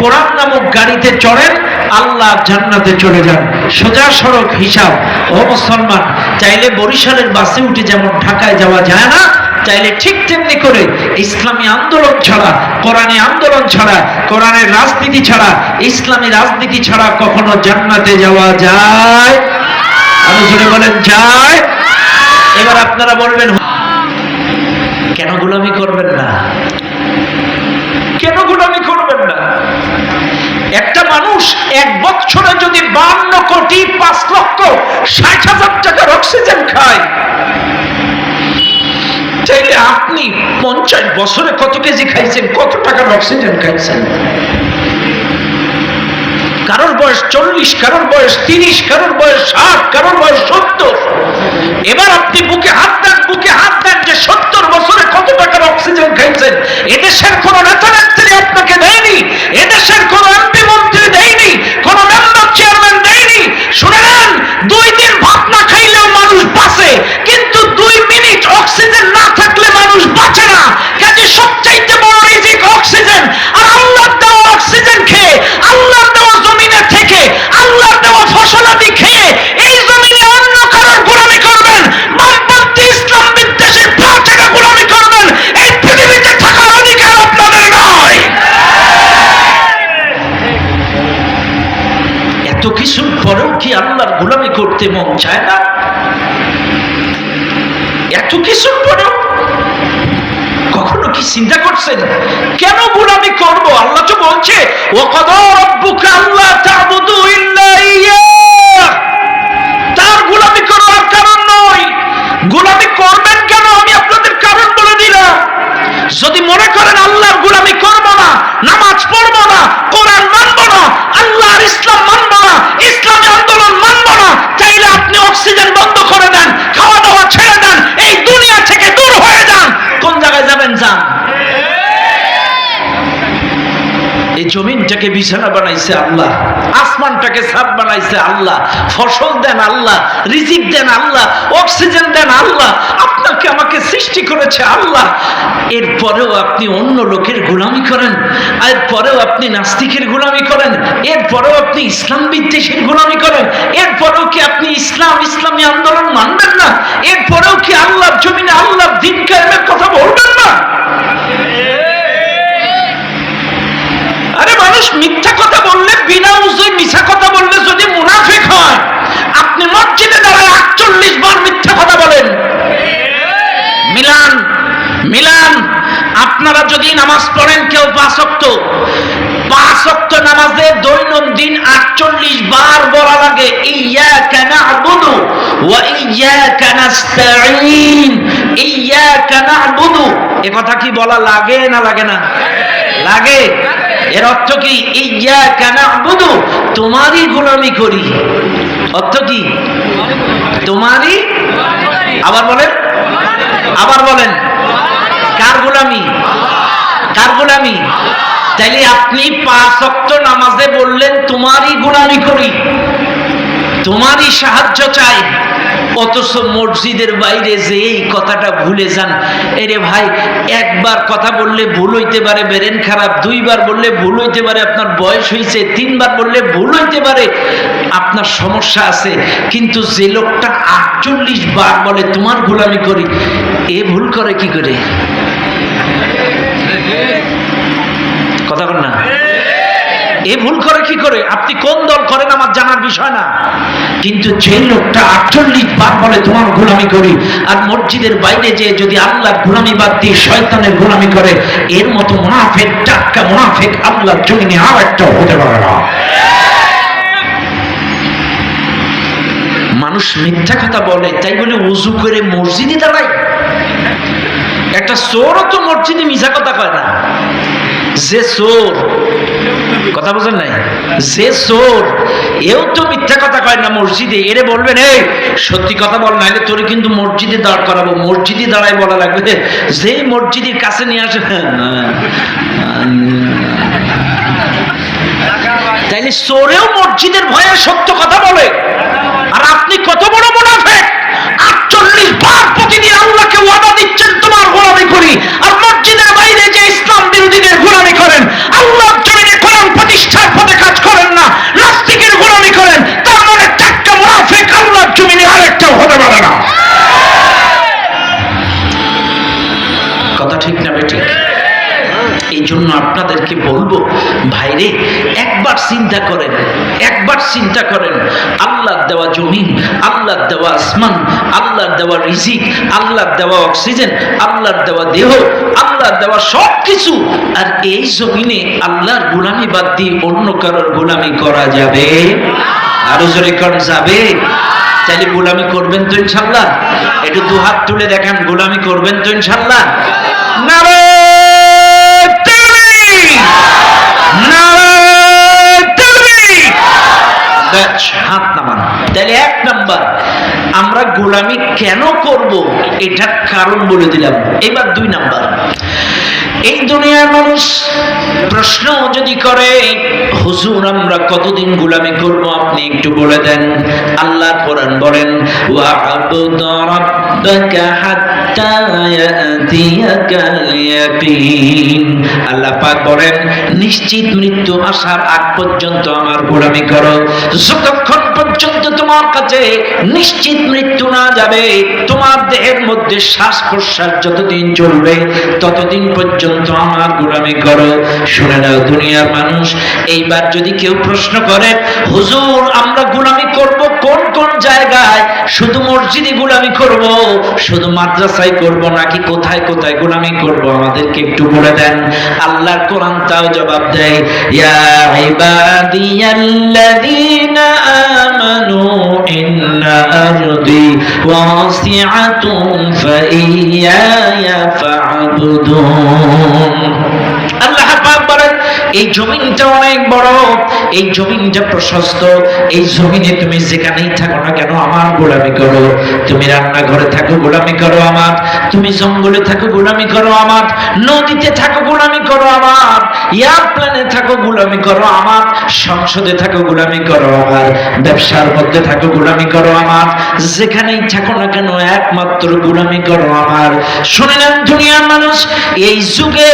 কোরআন নামক গাড়িতে চড়েন, আল্লাহ জান্নাতে চলে যান। সোজা সড়ক হিসাব। ও মুসলমান, চাইলে বরিশালের বাসে উঠে যেমন ঢাকায় যাওয়া যায় না, চাইলে ঠিক তেমনি করে ইসলামী আন্দোলন ছাড়া, কোরআনী আন্দোলন ছাড়া, কোরআনের রাজনীতি ছাড়া, ইসলামী রাজনীতি ছাড়া কখনো জান্নাতে যাওয়া যায়? আমি জোরে বলেন যায়? এবার আপনারা বলবেন কেন গোলামি করবেন না? কেন গোলামি করবেন না? একটা মানুষ এক বছরে যদি 52,05,60,000 টাকার অক্সিজেন খায়, চাইলে আপনি 50 বছরে কত কেজি খাইছেন, কত টাকার অক্সিজেন খাইছেন? কারোর বয়স 40, কারোর বয়স 30, কারোর বয়স 60, কারোর বয়স 70। এবার আপনি বুকে হাত দেন, বুকে হাত দেন যে 70 বছরে কত টাকার অক্সিজেন খাইছেন। এদেশের কোন নেতা নেত্রী আপনাকে দেয়নি, এদেশের কোন এমপি মন্ত্রী দেয়নি, কোন মেম্বার চেয়ারম্যান দেয়নি। শুনে নেন, 2 দিন ভাত না খাইলেও মানুষ বাঁচে, কিন্তু 2 মিনিট অক্সিজেন না থাকলে মানুষ বাঁচে না। কাজে সবচাইতে বড় রিজিক অক্সিজেন। আর আল্লাহর দেওয়া অক্সিজেন খেয়ে, আল্লাহর দেওয়া জমিনে থেকে, আল্লাহর দেওয়া ফসলাদি খেয়ে এই জমিনে অন্য কারোর গোলামি করবেন, বামপন্থী ইসলাম বিদ্বেষী পার্টির গোলামি করবেন, এই পৃথিবীতে থাকার অধিকার আপনাদের নয়। এত কিছুর পরেও কি আল্লাহর গোলামি করতে মন চায় না? এত কিছুর পরেও কখনো কি চিন্তা করছেন কেন গোলামি করব? আল্লাহ তো বলছে ওয়াকাদা রাব্বুকা আল্লা তা'বুদু ইল্লা ইয়্যাহ। তার গোলামি করার কারণ নয়। গোলামি করবেন কেন আমি আপনাদের কারণ বলে দিলাম। যদি মনে করেন আল্লাহর গোলামি করব না, নামাজ পড়ব না, কোরআন মানব না, আল্লাহর ইসলাম মানব না, ইসলামী আন্দোলন মানব না, তাইলে আপনি অক্সিজেন বন্ধ করে দেন, খাওয়া দাওয়া ছেড়ে দেন, এই দুনিয়া থেকে দূর হয়ে যান। কোন জায়গায় যাবেন যান। এই জমিনটাকে বিছানা বানাইছে আল্লাহ, আসমানটাকে ছাদ বানাইছে আল্লাহ, ফসল দেন আল্লাহ, রিজিক দেন আল্লাহ, অক্সিজেন দেন আল্লাহ, আপনাকে আমাকে সৃষ্টি করেছে আল্লাহ। এরপরেও আপনি অন্য লোকের গোলামি করেন, এরপরেও আপনি নাস্তিকের গোলামি করেন, এরপরেও আপনি ইসলাম বিদ্বেষীর গোলামি করেন, এরপরেও কি আপনি ইসলামী আন্দোলন মানবেন না? এরপরেও কি আল্লাহর জমিনে আল্লাহর দ্বীন কায়েমের কথা বলবেন না? আরে মানুষ মিথ্যা কথা বললে, বিনা উজুয় মিথ্যা কথা বললে যদি মুনাফিক হয়, আপনি মসজিদে দাঁড়ায় 48 বার মিথ্যা কথা বলেন। Milan Milan. আপনারা যদি নামাজ পড়েন কেউ 5 ওয়াক্ত নামাজে দৈনন্দিন 48 বার বলা লাগে ইয়্যাকা না'বুদু ওয়া ইয়্যাকা নাস্তাঈন। ইয়্যাকা না'বুদু, এ কথা কি বলা লাগে না লাগে না? লাগে। এর অর্থ কি? ইয়্যাকা না'বুদু, তোমারই গোলামি করি। অর্থ কি? তোমারই। আবার বলেন, আবার বলেন, কার গোলামি? কার গোলামি? তাইলে আপনি 5 ওয়াক্ত নামাজে বললেন তোমারই গোলামি করি, তোমারই সাহায্য চাই, অথচ মসজিদের বাইরে যে এই কথাটা ভুলে যান। এরে ভাই, একবার কথা বললে ভুল হইতে পারে, ব্রেন খারাপ, 2 বার বললে ভুল হইতে পারে, আপনার বয়স হয়েছে, 3 বার বললে ভুল হইতে পারে, আপনার সমস্যা আছে। কিন্তু যে লোকটা 48 বার বলে তোমার গোলামি করি, এ ভুল করে কি করে? কথা বল না, এ ভুল করে কি করে? আপনি কোন দল করেন আমার জানার বিষয় না, কিন্তু যে লোকটা 48 বার বলে তোমার গোলামি করি, আর মসজিদের বাইরে যে যদি আল্লাহর গোলামি বাদ দিয়ে শয়তানের গোলামি করে, এর মতো মুনাফিক, টাটকা মুনাফিক আল্লাহর জমিনে আর একটা হতে পারে না। মানুষ মিথ্যা কথা বলে, তাই বলে ওযু করে মসজিদে দাঁড়ায়? একটা চোরও তো মসজিদে মিথ্যা কথা কয় না। যে চোর, কথা বোঝেন নাই, যে চোর এও তো মিথ্যা কথা কয় না মসজিদে। এরে বলবেন এই সত্যি কথা বল, নাইলে তোর কিন্তু মসজিদে দাঁড় করাবো। মসজিদে দাঁড়ায় বলা লাগবে, যেই মসজিদের কাছে নিয়ে আসে তাইলে চোরেও মসজিদের ভয়ে সত্য কথা বলে। আর আপনি কত বড় মুনাফিক! 48 বার প্রতিদিন আল্লাহকে ওয়াদা দিচ্ছেন তোমার গোলামি করি, আর মসজিদের বাইরে যে ইসলাম বিরোধীদের গোলামি করেন, আল্লাহর জমিনে কোরআন প্রতিষ্ঠা বলবো, ভাইরে একবার চিন্তা করেন, একবার চিন্তা করেন, আল্লাহর দেওয়া জমিন, আল্লাহর দেওয়া আসমান, আল্লাহর দেওয়া রিজিক, আল্লাহর দেওয়া অক্সিজেন, আল্লাহর দেওয়া দেহ, আল্লাহর দেওয়া সব কিছু, আর এই জমিনে আল্লাহর গোলামি বাদ দিয়ে অন্য কারোর গোলামি করা যাবে? আরো জোরে কর, যাবে? তাহলে গোলামি করবেন তো ইনশাআল্লাহ? একটু দু হাত তুলে দেখান, গোলামি করবেন তো ইনশাআল্লাহ? নারে তাকবীর, নারে তাকবীর। হাত নামান। তাহলে এক নাম্বার, আমরা গোলামি কেন করব এটার কারণ বলে দিলাম। এবার দুই নাম্বার, এই দুনিয়ার মানুষ প্রশ্ন যদি করে, হুজুর আমরা কতদিন গোলামি করব, আপনি একটু বলে দেন। আল্লাহ কোরআন বলেন, ওয়া'বুদ রাব্বাকা হাত্তা ইয়াতিয়াকাল ইয়াকিন। আল্লাহ পাক বলেন, নিশ্চিত মৃত্যু আসার আগ পর্যন্ত আমার গোলামি করো। যতক্ষণ পর্যন্ত তোমার কাছে নিশ্চিত মৃত্যু না যাবে, তোমার দেহের মধ্যে শ্বাস প্রশ্বাস যতদিন চলবে ততদিন পর্যন্ত আমার গোলামি করো। শুনে নাও দুনিয়ার মানুষ, এইবার যদি কেউ প্রশ্ন করে, হুজুর আমরা গোলামি করব কোন কোন জায়গায়, শুধু মসজিদে গোলামি করব, শুধু মাদ্রাসায় করব, নাকি কোথায় কোথায় গোলামি করব, আমাদেরকে একটু বলে দেন। আল্লাহর কোরআন তাও জবাব দেয়, ইয়া ইবাদিয়াল্লাযীনা আমানু ইন্না আরদি ওয়াসিআতুন ফাইয়ায়া ফা'বুদুন। আল্লাহ পাক বলেন, এই জমিনটা অনেক বড়, এই জমিনটা প্রশস্ত, এই জমিনে তুমি যেখানেই থাকো না কেন আমার গোলামি করো। তুমি রান্নাঘরে থাকো গোলামি করো আমার, তুমি জঙ্গলে থাকো গোলামি করো আমার, নদীতে থাকো গোলামি করো আমার, এয়ারপ্লেনে থাকো গোলামি করো আমার, সংসদে থাকো গোলামি করো আমার, ব্যবসার মধ্যে থাকো গোলামি করো আমার, যেখানেই থাকো না কেন একমাত্র গোলামি করো আমার। শুনে নেন দুনিয়ার মানুষ, এই যুগে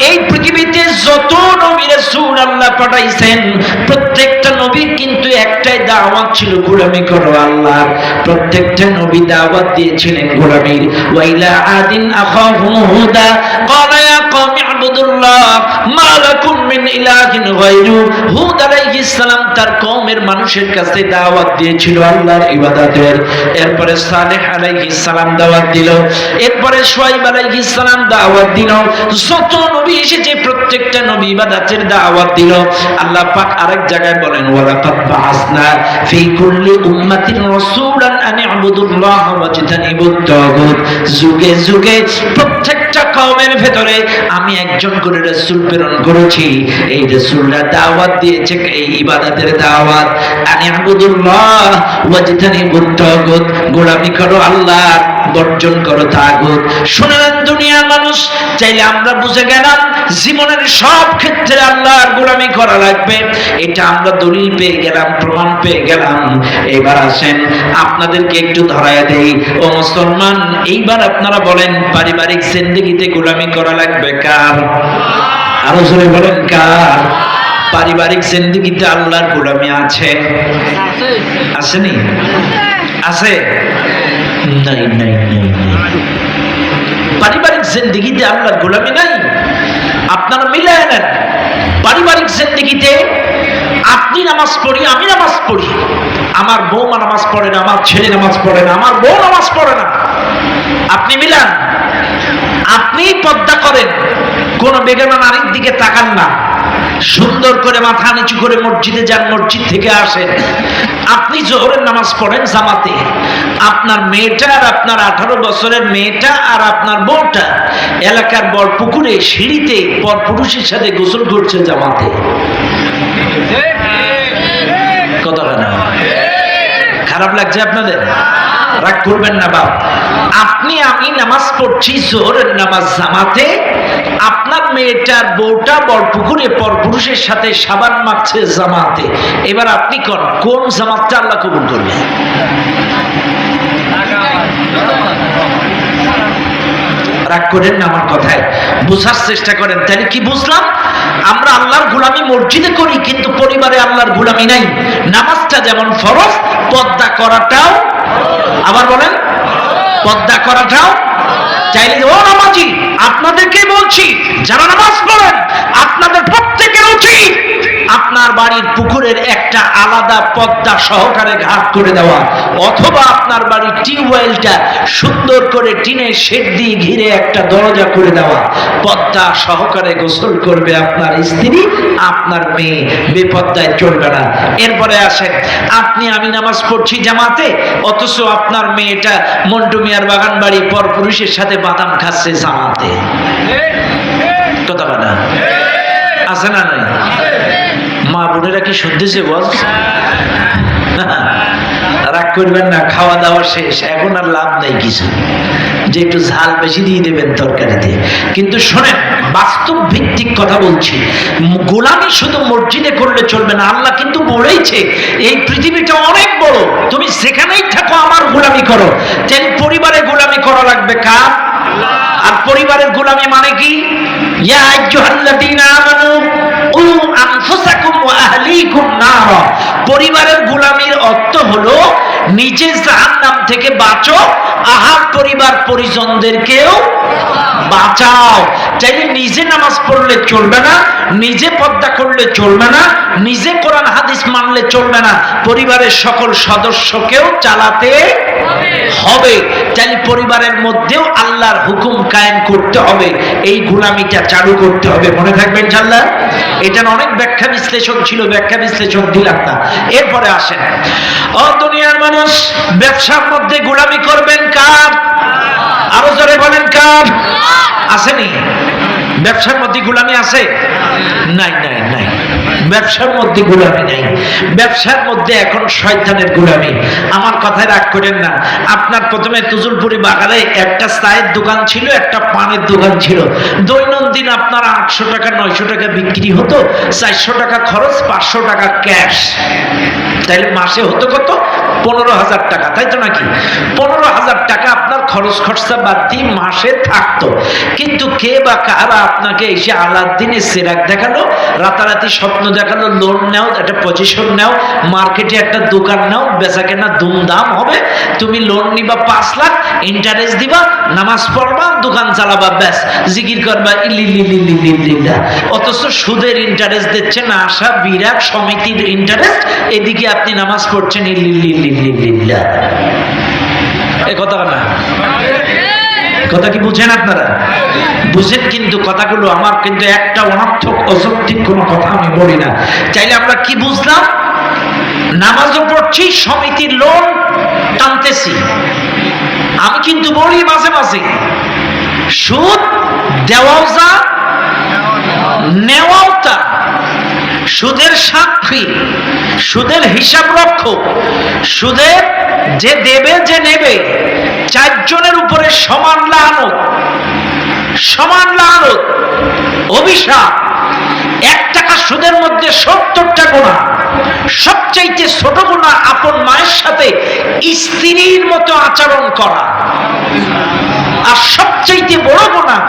এই পৃথিবীতে যত নবী রাসূল আল্লাহ পাঠাইছেন, প্রত্যেকটা নবীর কিন্তু একটাই দাওয়াত ছিল, গোলামি করো আল্লাহর। প্রত্যেকটা নবী দাওয়াত দিয়েছিলেন গোলামির। ওয়াইলা আদিন আখাহুম হুদা ক্বালা ইয়া কওমি ইবুদুল্লাহ মা লাকুম মিন ইলাহিন গায়রু। হুদ আলাইহিস সালাম তার কওমের মানুষের কাছে দাওয়াত দিয়েছিল আল্লাহর ইবাদতের। এরপরে সালেহ আলাইহিস সালাম দাওয়াত দিল, এরপরে শুআয়ব আলাইহিস সালাম দাওয়াত দিল। যত নবী এসেছে প্রত্যেকটা নবী ইবাদতের দাওয়াত দিল। আল্লাহ পাক আরেক জায়গায় বলেন, ওয়ালাকাদ বাআসনা ফি কুল্লি উম্মাতিন রাসূলান আন ইবুদুল্লাহ ওয়াজতানিবুত তাগুত। যুগে যুগে প্রত্যেকটা কওমের ভেতরে আমি একজন করে রাসূল প্রেরণ করেছি। এই রাসূলরা দাওয়াত দিয়েছে এই ইবাদতের দাওয়াত, আন ইবুদুল্লাহ ওয়াজতানিবুত তাগুত, গোলামি করো আল্লাহ, বর্জন করো তাগুত। শুনলেন দুনিয়ার মানুষ, চাইলে আমরা বুঝে গেলাম জীবনের সব ক্ষেত্রে আল্লাহর গোলামি করা লাগবে, এটা আমরা দলিল পেয়ে গেলাম, প্রমাণ পেয়ে গেলাম। এবার আসেন আপনাদেরকে একটু ধরায় দেই, ও মুসলমান, এইবার আপনারা বলেন পারিবারিক জিন্দেগিতে গোলামি করা লাগবে কার? আরো জোরে বলেন কার? পারিবারিক জিন্দেগিতে আল্লাহর গোলামি আছে? আসেনি? আছে? নাই নাই নাই নাই। পারিবারিক জিন্দেগিতে আল্লাহর গোলামি নাই? আপনারা মিলায় নেন। পারিবারিক জিন্দেগিতে আপনি নামাজ পড়ি, আমি নামাজ পড়ি, আমার বৌমা নামাজ পড়ে না, আমার ছেলে নামাজ পড়ে না, আমার বউ নামাজ পড়ে না, আপনি মিলান। আপনি পর্দা করেন, কোন বেগানা নারীর দিকে তাকান না, সুন্দর করে মাথা নিচু করে মসজিদে যান, মসজিদ থেকে আসেন। আপনি জোহরের নামাজ পড়েন জামাতে, আপনার মেয়েটা আর আপনার 18 বছরের মেয়েটা আর আপনার বউটা এলাকার বড় পুকুরে সিঁড়িতে পর পুরুষের সাথে গোসল করছে জামাতে। কথাটা না খারাপ লাগছে আপনাদের? রাগ করবেন না বাপ। আপনি আমি নামাজ পড়ছি জোহরের নামাজ জামাতে, আপনার মেয়েটার বউটা বড় পুকুরে পর পুরুষের সাথে সাবান মাখছে জামাতে। এবার আপনি কোন জামাতটা আল্লাহ কবুল করবে? রাগ করেন না আমার কথায়, বুঝার চেষ্টা করেন। তাহলে কি বুঝলাম? আমরা আল্লাহর গোলামি মসজিদে করি, কিন্তু পরিবারে আল্লাহর গোলামি নাই। নামাজটা যেমন ফরজ, পর্দা করাটাও, আবার বলেন, পর্দা করাটাও চাইলে ও নামাজি, আপনাদেরকে বলছি যারা নামাজ পড়েন, আপনাদের প্রত্যেকের উচিত আপনার বাড়ির পুকুরের একটা আলাদা পদ্মা সহকারে ঘাট করে দেওয়া, অথবা আপনার বাড়ির টিউবওয়েলটা সুন্দর করে টিনের শেড দিয়ে ঘিরে একটা দরজা করে দেওয়া। পদ্মা সহকারে গোসল করবে আপনার স্ত্রী, আপনার মেয়ে বেপদ্মায় চলবে না। এরপরে আসেন, আপনি আমি নামাজ পড়ছি জামাতে, অথচ আপনার মেয়েটা মন্টু মিয়ার বাগান বাড়ি পর পুরুষের সাথে বাদাম খাচ্ছে জামাতে। কথা বলা আছে না নাই? মা বোনেরা কি শুনতেছে বল? রাগ করবেন না, খাওয়া দাওয়া শেষ, এখন আর লাভ নেই কিছু, যে একটু ঝাল বেশি দিয়ে দেবেন তরকারিতে। কিন্তু শোনেন, বাস্তব ভিত্তিক কথা বলছি, গোলামি শুধু মসজিদে করলে চলবে না। আল্লাহ কিন্তু বলেইছে এই পৃথিবীটা অনেক বড়, তুমি যেখানেই থাকো আমার গোলামি করো। যেন পরিবারে গোলামি করা লাগবে কার? আর পরিবারের গোলামি মানে কি? ইয়া আইয়ুহাল্লাযীনা আমানু উ আনফুসাকুম ওয়া আহলিকুম নার। পরিবারের গোলামির অর্থ হলো নিজে জাহান্নাম থেকে বাঁচো, আহার পরিবার পরিজনদেরকেও বাঁচাও। চাইলে নিজে নামাজ পড়লে চলবে না, নিজে পর্দা করলে চলবে না, নিজে কোরআন হাদিস মানলে চলবে না, পরিবারের সকল সদস্যকেও চালাতে হবে। চাইলে পরিবারের মধ্যেও আল্লাহর হুকুম কায়েম করতে হবে, এই গোলামিটা চালু করতে হবে। মনে থাকবেন ইনশাআল্লাহ। এটার অনেক ব্যাখ্যা বিশ্লেষণ ছিল, ব্যাখ্যা বিশ্লেষণ দিলাম না। এরপরে আসেন, ও দুনিয়ার মানুষ, ব্যবসার মধ্যে গোলামি করবেন কার? আরো জোরে বলেন কার? আসেনি? ব্যবসার মধ্যে গোলামি আছে? নাই নাই নাই, ব্যবসার মধ্যে গোলামি নাই। ব্যবসার মধ্যে এখন শয়তানের গোলামি। আমার কথায় রাগ করেন না। আপনার প্রথমে তুজুলপুরি বাগানে একটা চায়ের দোকান ছিল, একটা পানের দোকান ছিল। দৈনন্দিন আপনার 800 টাকা 900 টাকা বিক্রি হতো, 400 টাকা খরচ, 500 টাকা ক্যাশ। তাইলে মাসে হতো কত? 15,000 টাকা, তাই তো নাকি? 15,000 টাকা আপনার খরচ খরচা বাদ দিয়ে মাসে থাকতো। কিন্তু কে বা কারা আপনাকে এসে আলাদিনের সেরাক দেখালো, রাতারাতি স্বপ্ন দেখালো, লোন নাও, একটা পজিশন নাও, মার্কেটে একটা দোকান নাও, বেচা কেনা দুমদাম হবে, তুমি লোন নিবা 5 লাখ, ইন্টারেস্ট দিবা, নামাজ পড়বা, দোকান চালাবা, ব্যাস জিকির করবা ইল্লিল্লাহ। অথচ সুদের ইন্টারেস্ট দিচ্ছে না, আশা বিরাট সমিতির ইন্টারেস্ট, এদিকে আপনি নামাজ পড়ছেন ইল্লিল্লাহ। এ কথা না? কথা কি বুঝেন আপনারা? বুঝেন, কিন্তু কথাগুলো আমার কিন্তু একটা অনর্থক অযৌক্তিক কোনো কথা আমি বলি না। চাইলে আমরা কি বুঝলাম? নামাজও পড়ছি, সমিতির লোন টানতেছি। আমি কিন্তু বলি মাঝে মাঝে, সুদ দেওয়াও যা, নেওয়াও তা। সুদের সাক্ষী, সুদের হিসাব রক্ষক, সুদের যে দেবে যে নেবে, 4 জনের উপরে সমান লানত, সমান লানত, অভিশাপ। 1 টাকা সুদের মধ্যে 70টা গুনাহ। সবচাইতে ছোট গুনাহ আপন মায়ের সাথে স্ত্রীর মতো আচরণ করা। আর সবচাইতে বড় গুনাহ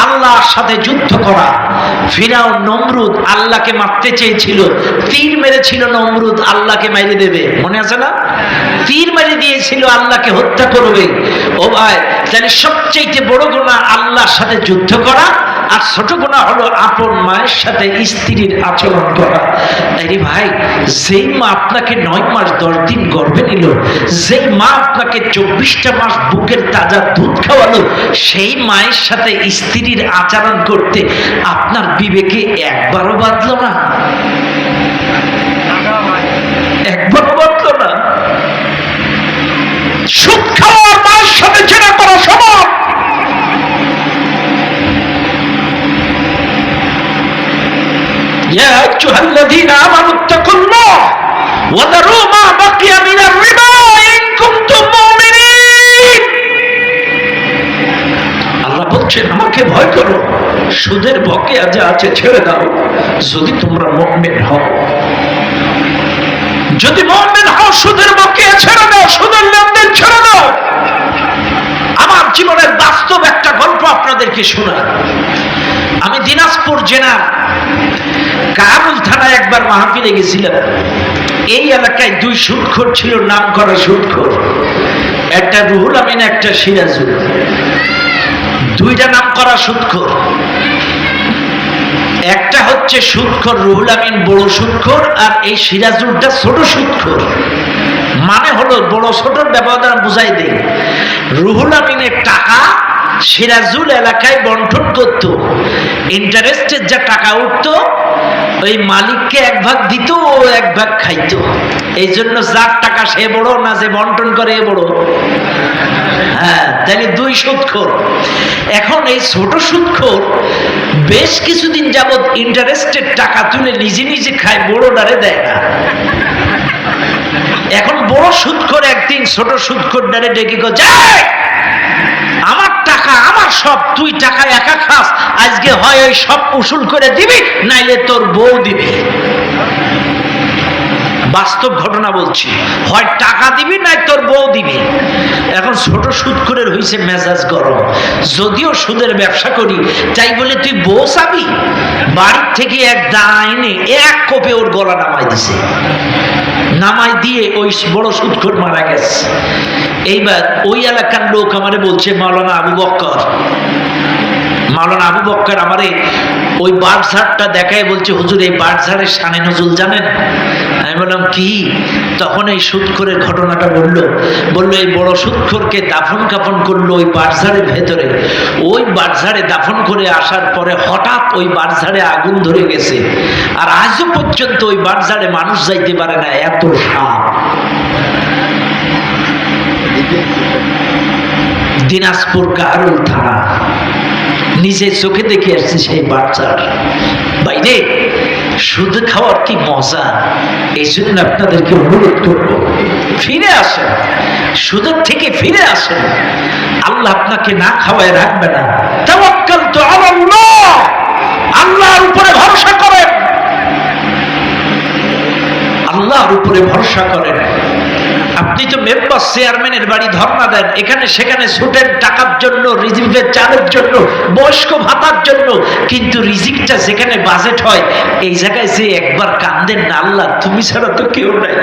আল্লাহর সাথে যুদ্ধ করা। ফিরাউন নমরুদ আল্লাহকে মারতে চেয়েছিল, তীর মেরেছিল নমরুদ আল্লাহকে মেরে দেবে, মনে আছে না? তীর মেরে দিয়েছিল আল্লাহকে হত্যা করবে। ও ভাই, তাহলে সবচাইতে বড় গুনাহ আল্লাহর সাথে যুদ্ধ করা, আর ছোট গুনাহ হলো আপন মায়ের সাথে স্ত্রীর আচরণ করা। আরে ভাই, যেই মা আপনাকে 9 মাস 10 দিন গর্ভে নিল, যেই মা আপনাকে 24টা মাস বুকের তাজা দুধ খাওয়ালো, সেই মায়ের সাথে স্ত্রীর আচরণ করতে আপনার বিবেকে একবারও বাঁধলো না? একবারও বাঁধলো না? সুদ খাওয়ার মায়ের সাথে জেনা করা সমান। ইয়া আইয়ুহাল্লাযীনা আমানু তাকুল্লাহ ওয়া দারু মা বাকিয়া মিনার রিবা ইন কুনতুম মুমিনিন। আল্লাহ বলছেন, আমাকে ভয় করো, সুদের বকেয়া যা আছে ছেড়ে দাও, যদি তোমরা মুমিন হও। যদি মুমিন হও, সুদের বকেয়া ছেড়ে দাও, সুদের লেনদেন ছেড়ে দাও। আমার জীবনের বাস্তব একটা গল্প আপনাদেরকে শোনাই। আমি দিনাজপুর জেলার কাবুল থানায় একবার মাহফিলে গেছিলাম। এই এলাকায় 2 সুদখোর ছিল, নাম করা সুদখোর, একটা রুহুল আমিন, একটা সিরাজুল। দুইটা নাম করা সুদখোর। একটা হচ্ছে সুদখোর রুহুল আমিন বড় সুদখোর, আর এই সিরাজুলটা ছোট সুদখোর। মানে হলো বড় ছোটর ব্যবধান বুঝাই দেই। রুহুল আমিনের টাকা সিরাজুল এলাকায় বন্টন করত, ইন্টারেস্টের যা টাকা উঠতো ওই মালিককে এক ভাগ দিত, ও এক ভাগ খাইতো। এই জন্য যার টাকা সে বড় না, যে বন্টন করে এ বড়। হ্যাঁ, তাহলে দুই সুদখোর। এখন এই ছোট সুদখোর বেশ কিছুদিন যাবৎ ইন্টারেস্টের টাকা তুলে নিজে নিজে খায়, বড় ডারে দেয় না। এখন বড় সুদখোর একদিন ছোট সুদখোর ডারে ডেকে গো, যায় আমার টাকা আমার সব, তুই টাকা একা খাস, আজকে হয় ওই সব উসুল করে দিবি, নাইলে তোর বউ দিবি। বাস্তব ঘটনা বলছি, হয় টাকা দিবি নাই তোর বউ দিবি। এখন ছোট সুদখোরের হইছে মেজাজ গরম, যদিও সুদের ব্যবসা করি তাই বলে তুই বউ চাবি। বাড়ির থেকে এক দানা এনে এক কোপে ওর গলা নামাই দিছে, নামাই দিয়ে ওই বড় সুদখোর মারা গেছে। এইবার ওই এলাকার লোক আমারে বলছে, মাওলানা আবু বক্কর আমারে ওই বাঁশঝাড়টা দেখায় বলছে, হুজুর এই বাঁশঝাড়ের শানে নজুল জানেন? আমি বললাম কি? তখন এই সুদখোরের ঘটনাটা বললো এই বড় সুদখোরকে দাফন কাফন করলো ওই বাঁশঝাড়ের ভেতরে। ওই বাঁশঝাড়ে দাফন করে আসার পরে হঠাৎ ওই বাঁশঝাড়ে আগুন ধরে গেছে, আর আজও পর্যন্ত ওই বাঁশঝাড়ে মানুষ যাইতে পারে না, এত সাপ। দিনাজপুর কাহারুল থানা, নিজে চোখে দেখে আসছে সেই বাচ্চার। বাইরে সুদ খাওয়ার কি মজা! এই জন্য আপনাদেরকে অনুরোধ করবো, ফিরে আসেন, সুদের থেকে ফিরে আসেন। আল্লাহ আপনাকে না খাওয়ায় রাখবে না। তাওয়াক্কালতু আলাল্লাহ, আল্লাহর উপরে ভরসা করেন, আল্লাহর উপরে ভরসা করেন। আপনি তো মেম্বার চেয়ারম্যানের বাড়ি ধর্ণা দেন, এখানে সেখানে ছুটেন টাকার জন্য, রিজিকের চালের জন্য, বয়স্ক ভাতার জন্য, কিন্তু রিজিকটা যেখানে বাজেট হয় এই জায়গায় যে একবার কান্দেন না, আল্লাহ তুমি ছাড়া তো কেউ নাই।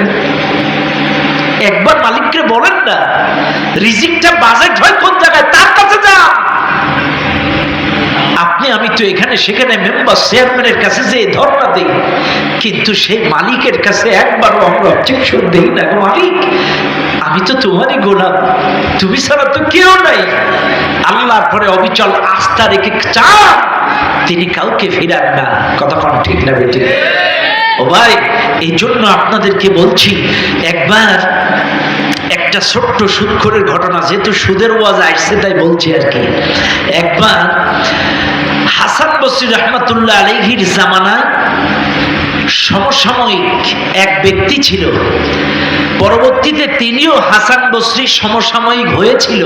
একবার মালিককে বলেন না, রিজিকটা বাজেট হয় কোন জায়গায়, তার কাছে যা। আপনি আমি তো এখানে সেখানে মেম্বার চেয়ারম্যানের কাছে যে ধর্ণা দিই, কিন্তু সেই মালিকের কাছে একবারও আমরা অবজেকশন দিই না। মালিক আমি তো তোমারই গোলাম, তুমি ছাড়া তো কেউ নাই। আল্লাহর পরে অবিচল আস্থা রেখে চান, তিনি কাউকে ফিরান না। কতক্ষণ ঠিক না বেটি? ও ভাই, এই জন্য আপনাদেরকে বলছি, একবার একটা ছোট্ট সুদখোরের ঘটনা, যেহেতু সুদের ওয়াজ আসছে তাই বলছি আর কি। একবার হাসান বসরি রহমাতুল্লাহ আলাইহির জামানায় সমসাময়িক এক ব্যক্তি ছিল, পরবর্তীতে তিনিও হাসান বসরি সমসাময়িক হয়েছিল,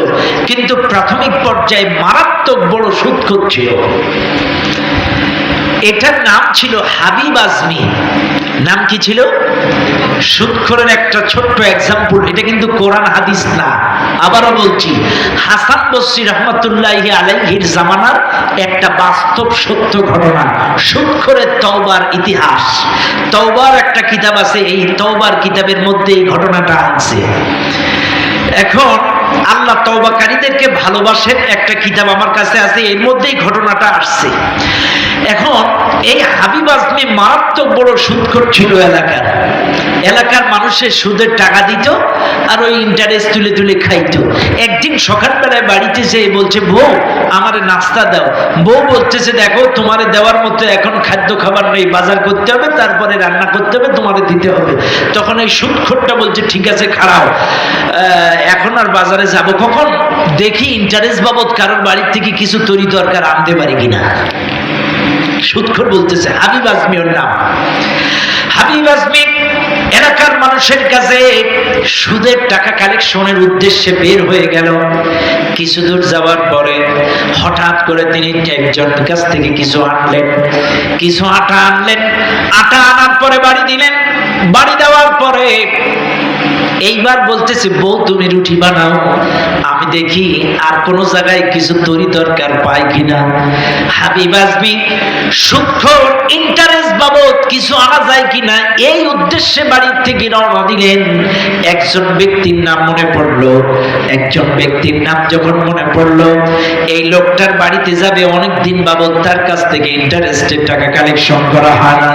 কিন্তু প্রাথমিক পর্যায়ে মারাত্মক বড় সুদখোর ছিল। এটার নাম ছিল হাবিব আজমি। নাম কি ছিল? সুদখোরের একটা ছোট্ট এক্সাম্পল, এটা কিন্তু কোরআন হাদিস না। আবারও বলছি, হাসান বসরি রহমাতুল্লাহি আলাইহির জামানার একটা বাস্তব সত্য ঘটনা, সুদখোরের তওবার ইতিহাস। তওবার একটা কিতাব আছে, এই তওবার কিতাবের মধ্যে এই ঘটনাটা আছে। এখন আল্লাহ তওবাকারীদেরকে ভালোবাসেন, একটা কিতাব আমার কাছে আছে, এর মধ্যেই ঘটনাটা আসছে। এখন এই হাবিব আজমি মারাত্মক বড় সুদখোর ছিল। এলাকার মানুষের সুদের টাকা দিত আর ওই ইন্টারেস্ট তুলে তুলে খাইতো। একদিন সকালবেলায় বাড়িতে যেয়ে বলছে, বউ আমারে নাস্তা দাও। বউ বলতেছে, দেখো তোমারে দেওয়ার মতো এখন খাদ্য খাবার নেই, বাজার করতে হবে, তারপরে রান্না করতে হবে, তোমারে দিতে হবে। তখন এই সুদখোরটা বলছে, ঠিক আছে খাড়াও, এখন আর বাজারে যাব কখন, দেখি ইন্টারেস্ট বাবদ কারোর বাড়ির থেকে কিছু তরি দরকার আনতে পারি কিনা। সুদখোর বলতেছে, হাবিব আজমি ওর নাম। হাবিব আজমি এলাকার মানুষের কাছে সুদের টাকা কালেকশনের উদ্দেশ্যে বের হয়ে গেল। কিছু দূর যাওয়ার পরে হঠাৎ করে তিনি একজনের কাছ থেকে কিছু আনলেন, কিছু আটা আনলেন। আটা আনার পরে বাড়ি দিলেন। বাড়ি দেওয়ার পরে এইবার বলতেছে, বউ তুমি রুটি বানাও, আমি দেখি আর কোন জায়গায় কিছু তরি দরকার পাই কিনা। হাবিব আজমি সূক্ষ্ম ইন্টারেস্ট বাবদ কিছু আনা যায় কিনা এই উদ্দেশ্যে বাড়ির থেকে রওনা দিলেন। একজন ব্যক্তির নাম মনে পড়লো, একজন ব্যক্তির নাম যখন মনে পড়লো, এই লোকটার বাড়িতে যাবে অনেক দিন বাবদ তার কাছ থেকে ইন্টারেস্টের টাকা কালেকশন করা হয় না।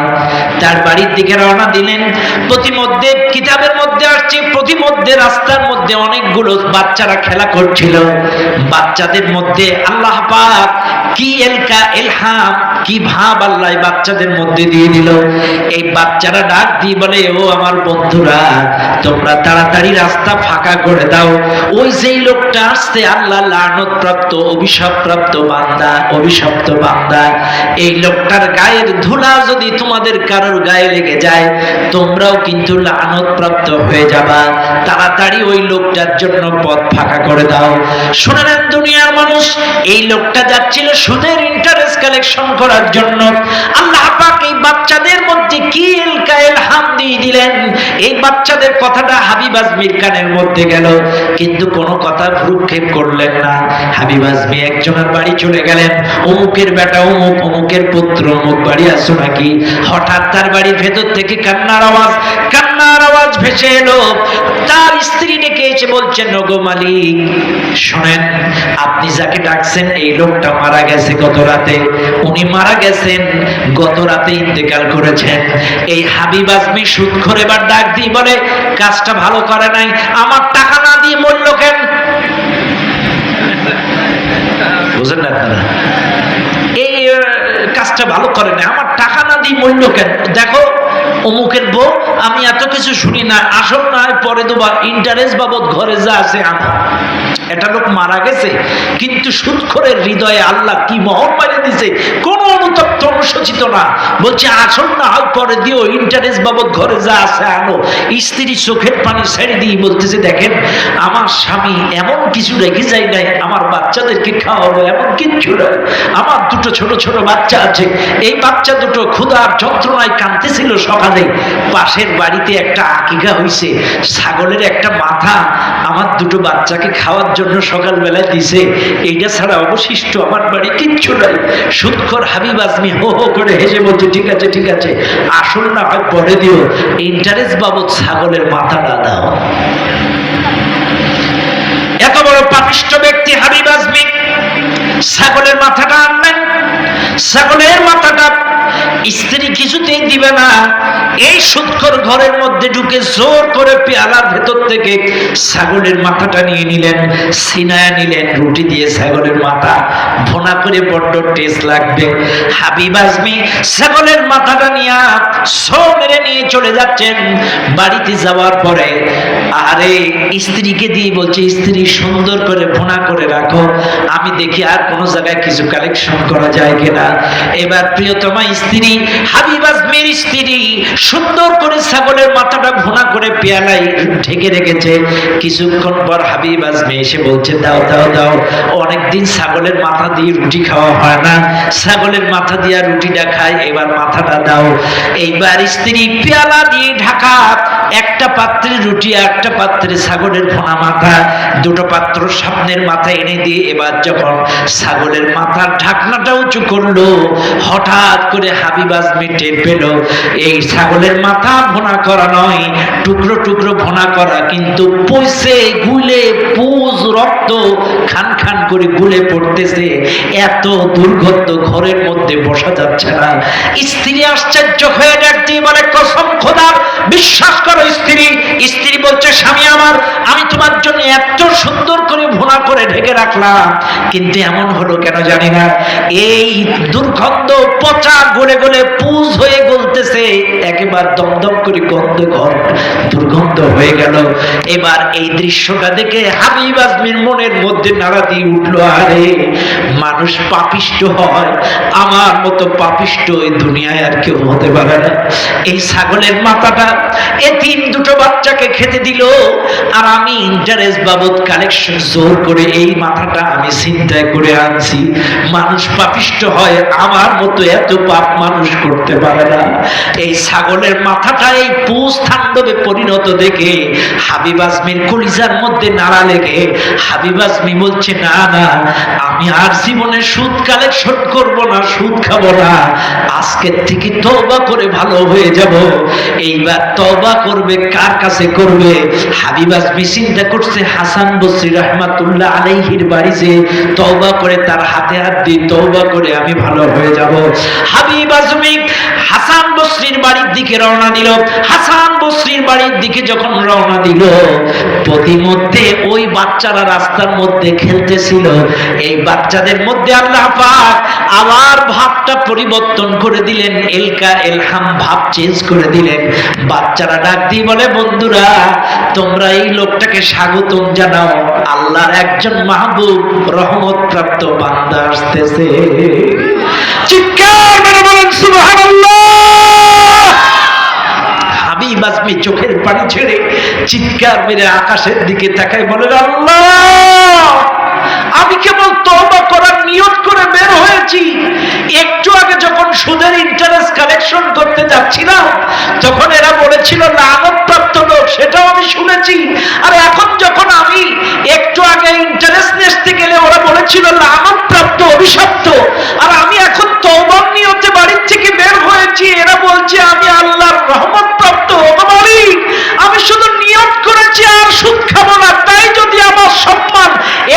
তার বাড়ির দিকে রওনা দিলেন। প্রতিমধ্যে কিতাবের মধ্যে আসছে, প্রতিমধ্যে রাস্তার মধ্যে অনেকগুলো বাচ্চারা খেলা করছিল। বাচ্চাদের মধ্যে আল্লাহ পাক কি ইলহাম, কি ভাব আল্লাহ বাচ্চাদের মধ্যে দিয়ে দিল। এই বাচ্চারা ডাক দিয়ে বলে, ও আমার বন্ধুরা, তোমরা তাড়াতাড়ি রাস্তা ফাঁকা করে দাও। ওই যেই লোকটা আসছে আল্লাহ লানত প্রাপ্ত, অভিশাপ প্রাপ্ত বান্দা, অভিশপ্ত বান্দা, এই লোকটার গায়ের ধুলা যদি তোমাদের কারোর গায়ে লেগে যায় তোমরাও কিন্তু লানত প্রাপ্ত হয়ে যাবা। তাড়াতাড়ি ওই লোকটার জন্য পথ ফাঁকা করে দাও। শুনে নেন দুনিয়ার মানুষ, এই লোকটা যাচ্ছিল সুদের ইন্টারেস্ট কালেকশন করার জন্য। আল্লাহ পাক এই বাচ্চাদের মধ্যে কি ইলহাম দিয়ে দিলেন। এই বাচ্চাদের কথাটা হাবিব আজমির কানের মধ্যে গেল, কিন্তু কোনো কথা ভ্রুক্ষেপ করলেন না। হাবিব আজমি একজনের বাড়ি চলে গেলেন, অমুকের বেটা অমুক, অমুকের পুত্র অমুক বাড়ি আসো নাকি। হঠাৎ তার বাড়ির ভেতর থেকে কান্নার আওয়াজ ভেসে এলো। তার স্ত্রী ডেকে এসে বলছেন, ওগো মালিক শোনেন, আপনি যাকে ডাকছেন এই লোকটা মারা গেছে গত রাতে। উনি মারা গেছেন, গত রাতে ইন্তেকাল করেছেন। এই হাবিব আজমি সুদখোর এবার ডাক দিয়ে বলে, কাজটা ভালো করে নাই, আমার টাকা না দিয়ে মরল কেন? বুঝেন না আপনারা, এই কাজটা ভালো করে না, আমার টাকা না দিয়ে মরল কেন? দেখো অমুকের বউ, আমি এত কিছু শুনি না, আসল না হয় পরে দেবা, ইন্টারেস্ট বাবদ ঘরে যা আছে আনো। এটা লোক মারা গেছে, কিন্তু সুদখোরের হৃদয়ে আল্লাহ কি মোহর মারিয়ে দিছে, কোন অনুতপ্ত অনুশোচিত না। বলছে আসল না হয় পরে দিও, ইন্টারেস্ট বাবদ ঘরে যা আছে আনো। স্ত্রী চোখের পানি ছেড়ে দিয়ে বলতেছে, দেখেন আমার স্বামী এমন কিছু রেখে যায় নাই, আমার বাচ্চাদেরকে খাওয়াবো এমন কিচ্ছু নয়। আমার দুটো ছোট ছোট বাচ্চা আছে, এই বাচ্চা দুটো ক্ষুধার যন্ত্রণায় কাঁদতেছিল। সকালে পাশের বাড়িতে একটা আকিকা হইছে, ছাগলের একটা মাথা আমার দুটো বাচ্চাকে খাওয়ার জন্য সকালবেলায় দিছে। এইটা ছাড়া অবশিষ্ট আমার বাড়ি কিচ্ছু নাই। সুদখোর হাবিব আজমি হো হো করে হেসে বলছে, ঠিক আছে ঠিক আছে, আসল না হয় পরে দিও, ইন্টারেস্ট বাবদ ছাগলের মাথাটা দাও। এত বড় পাপিষ্ঠ ব্যক্তি হাবিব আজমি ছাগলের মাথাটা আনলেন। ছাগলের মাথাটা স্ত্রী কিছুতেই দিবে না। এই সুদখোর ঘরের মধ্যে ঢুকে জোর করে পেয়ালার ভেতর থেকে ছাগলের মাথাটা নিয়ে নিলেন, সিনায়া নিলেন, রুটি দিয়ে ছাগলের মাথা ভোনা করে বড্ড টেস্ট লাগবে। হাবিব আজমি ছাগলের মাথাটা নিয়ে সো মেরে নিয়ে চলে যাচ্ছেন। বাড়িতে যাওয়ার পরে আরে স্ত্রীকে দিয়ে বলছে, স্ত্রী সুন্দর করে ভোনা করে রাখো, আমি দেখি আর কোনো জায়গায় কিছু কালেকশন করা যায় কিনা। এবার প্রিয়তমা স্ত্রী, হাবিব আজমির স্ত্রী সুন্দর করে ছাগলের মাথাটা ভুনা করে পেয়ালায় ঢেকে রেখেছে। কিছুক্ষণ পর হাবিব আজমি এসে বলছে, দাও দাও দাও, অনেকদিন ছাগলের মাথা দিয়ে রুটি খাওয়া হয় না, ছাগলের মাথা দিয়ে রুটিটা খাই, এবার মাথাটা দাও। এইবার স্ত্রী পেয়ালা দিয়ে ঢাকা একটা পাত্রে রুটি, একটা পাত্রে ছাগলের ভুনা মাথা, দুটো পাত্র সামনের মাথা এনে দিয়ে এবার যখন ছাগলের মাথার ঢাকনাটা উঁচু করলো, হঠাৎ করে হাবিব আজমি টের পেল এই ছাগলের মাথা ভোনা করা নয়, টুকরো টুকরো ভোনা করা, কিন্তু পয়সে গুলে পুজ রক্ত খান খান করে গুলে পড়তেছে। এত দুর্গন্ধ ঘরের মধ্যে বসা যাচ্ছে না। স্ত্রী আশ্চর্য হয়ে ডাক দিয়ে বলে, কসম খোদার, বিশ্বাস করো স্ত্রী। স্ত্রী বলছে, স্বামী আমার, আমি তোমার জন্য এত সুন্দর করে ভোনা করে ঢেকে রাখলাম, কিন্তু এমন হলো কেন জানি না। এই দুর্গন্ধ পচা গলে গলে পুজ হয়ে গলতেছে, একেবারে দমদম করে গন্ধ, ঘর দুর্গন্ধ হয়ে গেল। এবার এই দৃশ্যটা দেখে হাবিব আজমির মনের মধ্যে নাড়া দিয়ে উঠলো, আরে মানুষ পাপিষ্ট হয়, আমার মতো পাপিষ্ট এই দুনিয়ায় আর কেউ হতে পারে না। এই ছাগলের মাথাটা এতিম দুটো বাচ্চাকে খেতে দিল, আর আমি ইন্টারেস্ট বাবদ কালেকশন জোর করে এই মাথাটা আমি চিন্তায় করে আনছি। মানুষ পাপিষ্ট হয়, আমার মতো এত পাপ মানুষ করতে পারে না। এই ছাগলের জীবনের মাথাটা এই পুষ তাণ্ডবে পরিণত দেখে হাবিব আজমির কলিজার মধ্যে নাড়া লেগে হাবিব আজমি বলছে, না না, আমি আর জীবনে সুদ কালেকশন করব না, সুদ খাবো না, আজকের থেকে তওবা করে ভালো হয়ে যাব। এইবার তওবা করবে কার কাছে করবে? হাবিব আজমি চিন্তা করছে হাসান বসরি রাহমাতুল্লাহ আলাইহির বাড়ি যে তওবা করে তার হাতে হাত দিয়ে তওবা করে আমি ভালো হয়ে যাব। হাবিব আজমি হাসান বসরির বাড়ির দিকে রওনা দিল। হাসান বসরির বাড়ির দিকে যখন রওনা দিল, প্রতিমধ্যে ওই বাচ্চারা রাস্তার মধ্যে খেলতেছিল। এই বাচ্চাদের মধ্যে আল্লাহ পাক আবার ভাবটা পরিবর্তন করে দিলেন, এলকা এলহাম ভাব চেঞ্জ করে দিলেন। বাচ্চারা ডাক দিয়ে বলে, বন্ধুরা তোমরা এই লোকটাকে স্বাগতম জানাও, আল্লাহর একজন মাহবুব রহমত প্রাপ্ত বান্দা আসতেছে। চিৎকার মেরে বলেন সুবহানাল্লাহ। হাবিব আজমি চোখের পানি ছেড়ে চিৎকার মেরে আকাশের দিকে তাকায় বলেন, আল্লাহ আমি কেবল তওবা করার নিয়ত করে বের হয়েছি। একটু আগে যখন সুদের ইন্টারেস্ট কালেকশন করতে যাচ্ছিলাম তখন এরা বলেছিল লানতপ্রাপ্ত লোক, সেটাও আমি শুনেছি। আর এখন যখন আমি একটু আগে ইন্টারেস্ট নিতে গেলে ওরা বলেছিল লানতপ্রাপ্ত অভিশপ্ত, আর আমি এখন তওবার নিয়তে বাড়ির থেকে বের হয়েছি, এরা বলছে আমি আল্লাহর রহমত প্রাপ্ত। মালিক আমি শুধু নিয়ত করেছি আর সুদ খাবো না, তাই যদি আমার সম্মান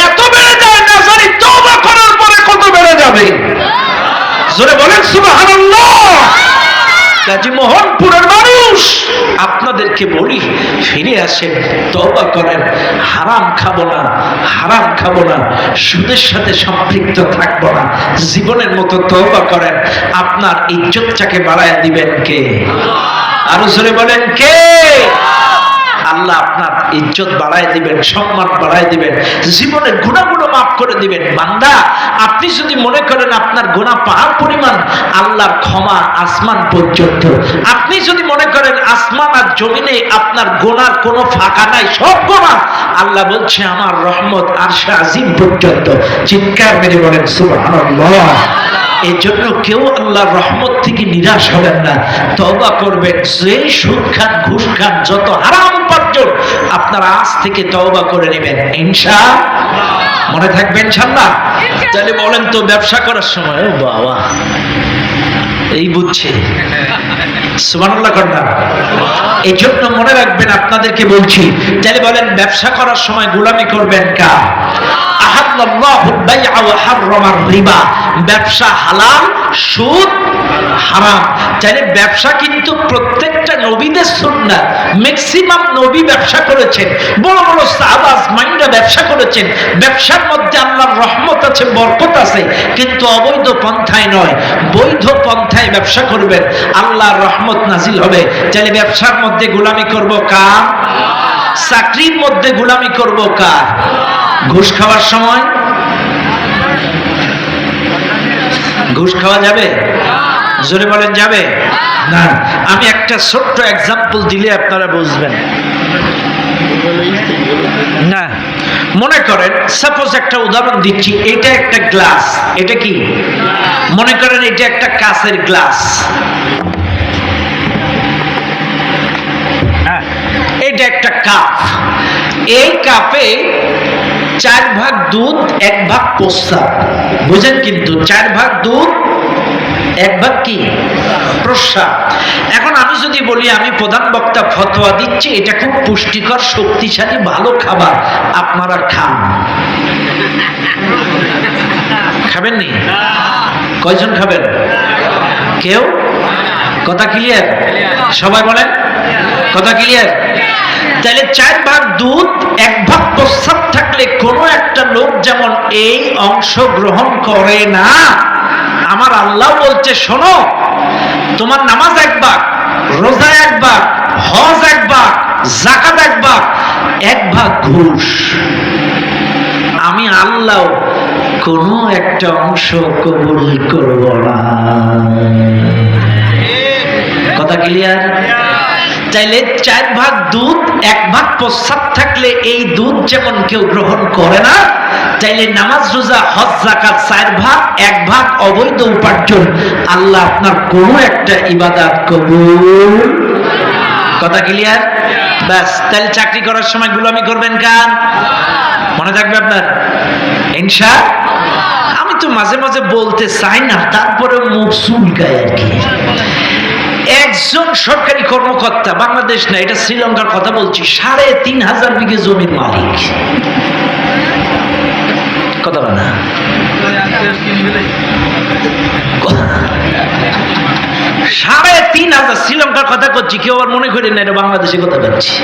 এত বেড়ে যায় না জানি তওবা করার পরে কত বেড়ে যাবে। জোরে বলেন সুবহানাল্লাহ। কাজী মোহনপুরের মানুষ, আপনাদেরকে বলি ফিরে আসেন, তওবা করেন, হারাম খাবো না, হারাম খাবো না, সুদের সাথে সম্পৃক্ত থাকবো না, জীবনের মতো তওবা করেন। আপনার ইজ্জতটাকে বাড়ায় দিবেন কে? আরো জোরে বলেন কে? আল্লাহ আপনার ইজ্জত বাড়ায় দিবেন, সম্মান বাড়ায় দিবেন, জীবনের গুনাহগুলো মাফ করে দিবেন। বান্দা আপনি যদি মনে করেন আপনার গুনাহ পাহাড় পরিমাণ, আল্লাহর ক্ষমা আসমান পর্যন্ত। আপনি যদি মনে করেন আসমান আর জমিনে আপনার গুনার কোনো ফাঁকা নাই, সব গুনাহ, আল্লাহ বলছে আমার রহমত আরশে আজিম পর্যন্ত। চিৎকার মেরে বলেন সুবহানাল্লাহ। এই জন্য কেউ আল্লাহর রহমত থেকে নিরাশ হবেন না, তওবা করবেন। যে সুদ খান, ঘুষ খান, যত হারাম উপার্জন আপনারা আজ থেকে তওবা করে নেবেন ইনশাআল্লাহ। মনে থাকবে ইনশাআল্লাহ। তাহলে বলেন তো ব্যবসা করার সময়, ও বাবা এই বুঝছে সুবহানাল্লাহ করনা। এই জন্য মনে রাখবেন, আপনাদেরকে বলছি, তাহলে বলেন ব্যবসা করার সময় গোলামি করবেন কার? আহাল্লাহুল বাই'a ওয়া হাররামার রিবা। ব্যবসা হালাল, সুদ হারাম। তাহলে ব্যবসা কিন্তু প্রত্যেকটা নবীদের সুন্নাত। ম্যাক্সিমাম নবী ব্যবসা করেছেন, বড় বড় সাহাবা আজমাইনরা ব্যবসা করেছেন। ব্যবসার মধ্যে আল্লাহর রহমত আছে, বরকত আছে, কিন্তু অবৈধ পন্থায় নয়, বৈধ পন্থায় ব্যবসা করবেন, আল্লাহর রহমত নাজিল হবে। তাহলে ব্যবসার মধ্যে গোলামি করব কার? চাকরির মধ্যে গোলামি করব কার? ঘুষ খাওয়ার সময় ঘুষ খাওয়া যাবে? জোরে বলেন যাবে না? আমি একটা ছোট্ট এক্সাম্পল দিলে আপনারা বুঝবেন না। মনে করেন সাপোজ একটা উদাহরণ দিচ্ছি, এটা একটা গ্লাস, এটা কি মনে করেন এটা একটা কাঁচের গ্লাস, এটা একটা কাপ। এই কাপে 4 ভাগ দুধ 1 ভাগ প্রস্রাব, বুঝেন? কিন্তু 4 ভাগ দুধ 1 ভাগ কি প্রস্রাব। এখন আমি যদি বলি আমি প্রধান বক্তা ফতোয়া দিচ্ছি এটা খুব পুষ্টিকর, শক্তিশালী, ভালো খাবার, আপনারা খান, খাবেন নি? কয়জন খাবেন? কেউ? কথা ক্লিয়ার? সবাই বলেন কথা ক্লিয়ার? তাহলে 4 ভাগ দুধ 1 ভাগ প্রস্রাব থাকলে কোনো একটা লোক যেমন এই অংশ গ্রহণ করে না, আমার আল্লাহ বলছে শোনো, তোমার নামাজ 1 ভাগ, রোজা 1 ভাগ, হজ 1 ভাগ, যাকাত 1 ভাগ, 1 ভাগ ঘুষ। আমি আল্লাহ কোনো একটা অংশ কবুল করব না। কথা ক্লিয়ার? চাইলে 4 ভাগ দুধ 1 ভাগ প্রস্রাব থাকলে এই দুধ যেমন কেউ গ্রহণ করে না, চাইলে নামাজ রোজা হজ যাকাত 4 ভাগ 1 ভাগ অবৈধ উপার্জন আল্লাহ আপনার কোনো একটা ইবাদত কবুল। কথা ক্লিয়ার? ব্যাস, তাহলে চাকরি করার সময় গোলামি করবেন কার? মনে থাকবে আপনার ইনশাআল্লাহ। আমি তো মাঝে মাঝে বলতে চাই না, তারপরে মুখ চুলকায় আর কি। একজন সরকারি কর্মকর্তা, বাংলাদেশ না এটা শ্রীলঙ্কার কথা বলছি, ৩,৫০০ বিঘে জমির মালিক। কথা বলে না, ৩,৫০০, শ্রীলঙ্কার কথা করছি, কেউ আবার মনে করেন না এটা বাংলাদেশে কথা বলছি।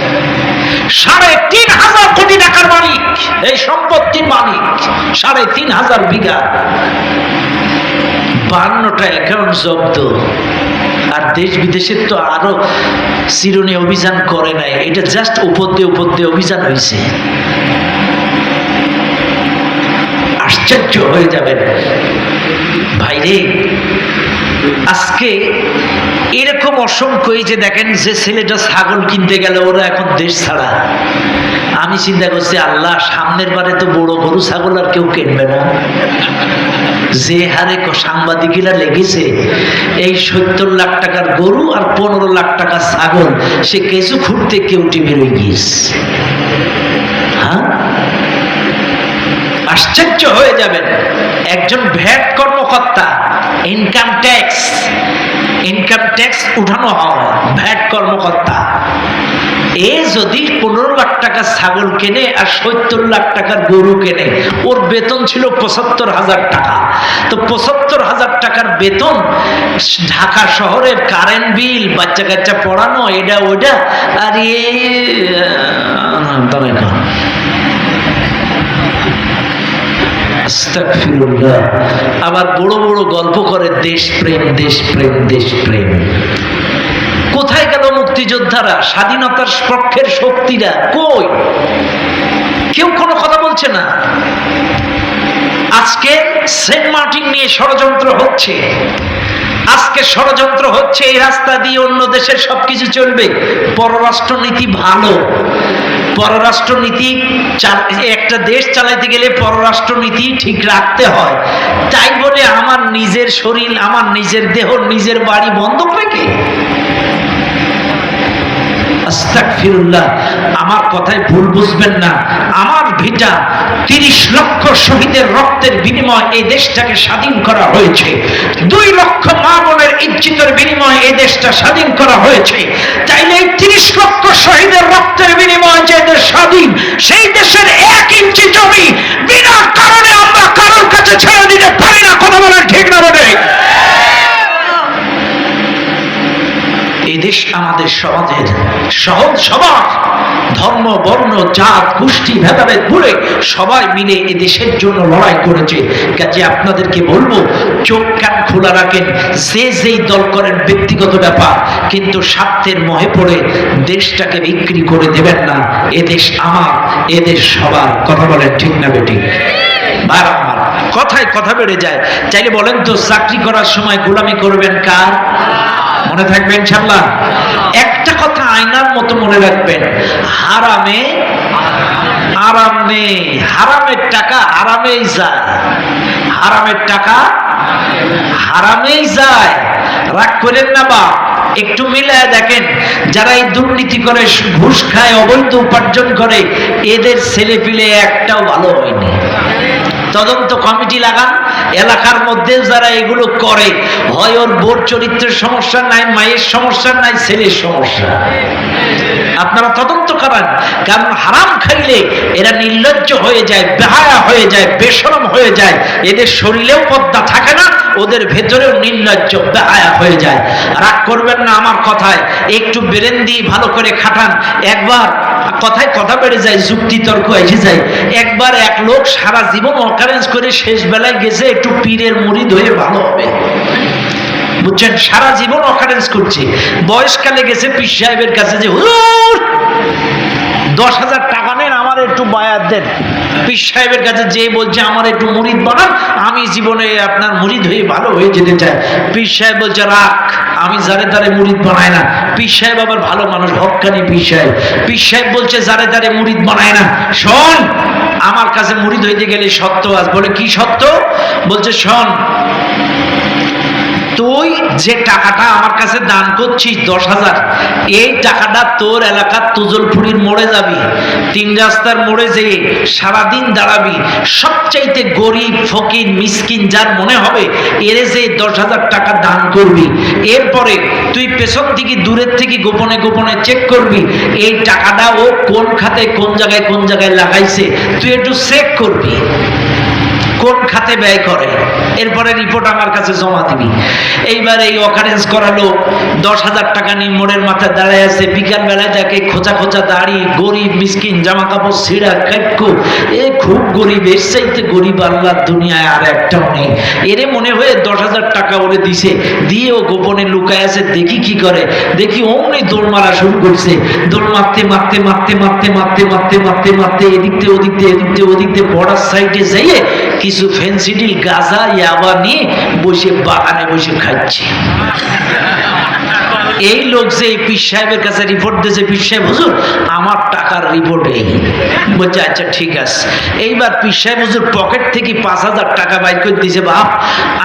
৩,৫০০ কোটি টাকার মালিক, এই সম্পত্তির মালিক, ৩,৫০০ বিঘা, ৫২টা অ্যাকাউন্ট জব্দ। আর দেশ বিদেশের তো আরো চিরুনি অভিযান করে নাই, এটা জাস্ট উপর দিয়ে অভিযান হয়েছে। আশ্চর্য হয়ে যাবেন ভাইরে। আজকে এরকম অসংখ্য, এই যে দেখেন যে ছেলেটা ছাগল কিনতে গেল, ওরা এখন দেশ ছাড়া। আমি চিন্তা করছি আল্লাহ, সামনের বারে তো বড় গরু ছাগল আর কেউ কিনবে না। যে হারে সাংবাদিকেরা লেগেছে, এই ৭০ লাখ টাকার গরু আর ১৫ লাখ টাকার ছাগল, সে কিছু খুঁড়তে কেউটি বেরোয় গিয়েছে। হ্যাঁ, আশ্চর্য হয়ে যাবেন। একজন ভ্যাট কর্মকর্তা, ইনকাম ট্যাক্স উঠানো হয়, ভ্যাট কর্মকর্তা, এ যদি ১৫ লাখ টাকা ছাগল কেনে আর ৭০ লাখ টাকার গরু কেনে, ওর বেতন ছিল ৭৫,০০০ টাকা। তো ৭৫,০০০ টাকার বেতন, ঢাকা শহরের কারেন্ট বিল, বাচ্চা কাচ্চা পড়ানো, এটা ওইটা, আর আবার বড় বড় গল্প করে দেশপ্রেম দেশপ্রেম দেশপ্রেম। কোথায় গেল মুক্তিযোদ্ধারা, স্বাধীনতার পক্ষের শক্তিরা? কই? কেউ কোনো কথা বলছে না। আজকে সেন্ট মার্টিন নিয়ে ষড়যন্ত্র হচ্ছে, আজকে ষড়যন্ত্র হচ্ছে এই রাস্তা দিয়ে অন্য দেশের সবকিছু চলবে। পররাষ্ট্রনীতি ভালো, পররাষ্ট্রনীতি একটা দেশ চালাইতে গেলে পররাষ্ট্রনীতি ঠিক রাখতে হয়। তাই বলে আমার নিজের শরীর, আমার নিজের দেহ, নিজের বাড়ি বন্ধক রেখে, আস্তাগফিরুল্লাহ, আমার কথায় ভুল বুঝবেন না। আমার ভিটা ৩০ লক্ষ শহীদের রক্তের বিনিময়ে এই দেশটাকে স্বাধীন করা হয়েছে। ২ লক্ষ মা বোনের ইজ্জতের বিনিময়ে এই দেশটা স্বাধীন করা হয়েছে। তাইলে এই ৩০ লক্ষ শহীদের রক্তের বিনিময়ে যে দেশ স্বাধীন, সেই দেশের ১ ইঞ্চি জমি বিনা কারণে আমরা কারোর কাছে ছেড়ে দিতে পারি না। কথা বলেন ঠিক না বলে? এই দেশ আমাদের সমাজের সহজ সমাজ, ধর্ম বর্ণ জাত গোষ্ঠী ভেদাভেদ ভুলে সবাই মিলে এই দেশের জন্য লড়াই করেছে। কাজে আপনাদেরকে বলবো, চোখ কান খোলা রাখেন, যে যেই দল করেন ব্যক্তিগত ব্যাপার, কিন্তু স্বার্থের মোহে পড়ে দেশটাকে বিক্রি করে দেবেন না। এদেশ আমার, এদেশ সবার। কথা বলেন ঠিক না বেটি? বারবার কথায় কথা বেড়ে যায়। চাইলে বলেন তো, চাকরি করার সময় গোলামি করবেন কার? মনে থাকবে ইনশাআল্লাহ। একটা কথা আয়নার মতো মনে রাখবেন, হারামে আরাম নেই। হারামের টাকা হারামেই যায়, হারামের টাকা হারামেই যায়। রাগ করেন না বা, একটু মিলায় দেখেন, যারা এই দুর্নীতি করে, ঘুষ খায়, অবৈধ উপার্জন করে, এদের ছেলে পিলে একটাও ভালো হয়নি। তদন্ত কমিটি লাগান, এলাকার মধ্যে যারা এগুলো করে, হয় ওর বোর চরিত্রের সমস্যা নাই, মায়ের সমস্যা নাই, ছেলের সমস্যা। আপনারা তদন্ত করান, কারণ হারাম খাইলে এরা নির্লজ্জ হয়ে যায়, বেহায়া হয়ে যায়, বেশরম হয়ে যায়। এদের শরীরেও পর্দা থাকে না, ওদের ভেতরেও নির্লজ্জ বেহায়া হয়ে যায়। রাগ করবেন না আমার কথায়, একটু ব্রেন দিয়ে ভালো করে খাটান। একবার কথায় কথা বেড়ে যায়, যুক্তি তর্ক এসে যায়। একবার এক লোক সারা জীবন অকারেন্স করে শেষ বেলায় গেছে একটু পীরের মুরিদ হয়ে ভালো হবে, বুঝছেন? সারা জীবন অকারেন্স করছে, বয়সকালে গেছে পীর সাহেবের কাছে যে হুজুর 10,000 টাকা নেন, আমার একটু বায়াত দেন। পীর সাহেবের কাছে যে বলছে আমার একটু মুরিদ বানান, আমি জীবনে আপনার মুরিদ হয়ে ভালো হয়ে যেতে চাই। পীর সাহেব বলছে রাখ, আমি যারে তারে মুরিদ বানাই না। পীর সাহেব আবার ভালো মানুষ, হক্কানি পীর সাহেব। পীর সাহেব বলছে যারে তারে মুরিদ বানায় না, শোন আমার কাছে মুরিদ হইতে গেলে সত্য আস। বলে কি সত্য? বলছে শোন, তুই যে টাকাটা আমার কাছে দান করছিস 10,000, এই টাকাটা তোর এলাকার তুজলপুরির মোড়ে যাবি, 3 রাস্তার মোড়ে যেয়ে সারাদিন দাঁড়াবি, সবচাইতে গরিব ফকির মিসকিন যার মনে হবে এরে যে 10,000 টাকা দান করবি। এরপরে তুই পেছন থেকে দূরের থেকে গোপনে গোপনে চেক করবি এই টাকাটা ও কোন খাতে কোন জায়গায় লাগাইছে, তুই একটু চেক করবি কোন খাতে ব্যয় করে, এরপরে রিপোর্ট আমার কাছে জমা দিবি। এইবার এই অকারেন্স করালো 10,000 টাকা নিয়ে মোড়ের মাথায় দাঁড়ায় আছে। বিকাল বেলায় দেখে খোঁচা খোঁচা দাড়ি, গরিব মিসকিন, জামা কাপড় ছিঁড়া কাটকো, এ খুব গরিব, এর চাইতে গরিব আল্লাহর দুনিয়ায় আর একটাও নেই। এরে মনে হয়ে 10,000 টাকা ওরে দিছে, দিয়ে ও গোপনে লুকায় আছে, দেখি কি করে। দেখি অমনি দৌড় মারা শুরু করছে, দৌড় মারতে মারতে মারতে মারতে মারতে মারতে মারতে মারতে এদিকতে ওদিকতে এদিকতে ওদিকতে বর্ডার সাইডে যাইয়ে কিছু ফেন্সিডিল গাঁজা ইয়াবা নিয়ে বসে বাগানে বসে খাচ্ছে। এই লোক যে পীর সাহেবের কাছে রিপোর্ট দিয়েছে, পীর সাহেব হুজুর আমার টাকার রিপোর্ট এই। বলছে আচ্ছা ঠিক আছে। এইবার পীর সাহেব হুজুর পকেট থেকে 5,000 টাকা বাইর করে দিয়েছে। বাপ,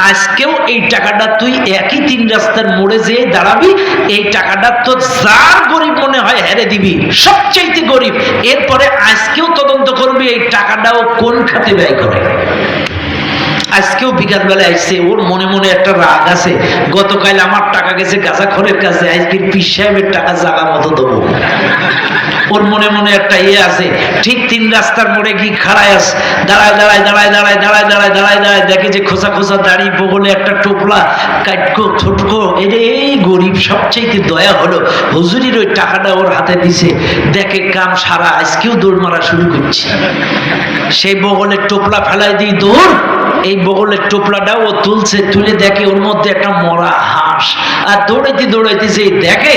আজকেও এই টাকাটা তুই একই 3 রাস্তার মোড়ে যেয়ে দাঁড়াবি, এই টাকাটা তো যার গরিব মনে হয় হেরে দিবি, সবচাইতে গরিব। এরপরে আজকেও তদন্ত করবি এই টাকাটাও কোন খাতে ব্যয় করে। আজকেও বিকাল বেলায় আসছে, ওর মনে মনে একটা রাগ আছে, গতকাল আমার টাকা গেছে গাঁজাখোরের কাছে, আজকে পীর সাহেবের টাকা জায়গা মতো দেবো। ওর মনে মনে একটা ইয়ে আছে। ঠিক 3 রাস্তার মোড়ে কি খাড়ায় আস, দাঁড়ায় দাঁড়ায় দাঁড়ায় দাঁড়ায় দাঁড়ায় দাঁড়ায় দাঁড়ায় দাঁড়ায় দেখে যে খোঁচা খোঁচা দাড়ি, বগলে একটা টোপলা, কাটকো ছোটকো, এই গরিব সবচেয়ে দয়া হলো হুজুরির ওই টাকাটা ওর হাতে দিছে। দেখে কাম সারা, আজকেও দৌড় মারা শুরু করছে। সেই বগলের টোপলা ফেলাই দিই দৌড়, এই বগলের টোপলাটা ও তুলছে, তুলে দেখে ওর মধ্যে একটা মরা হাঁস। আর দৌড়াইতে দৌড়াইতে যে দেখে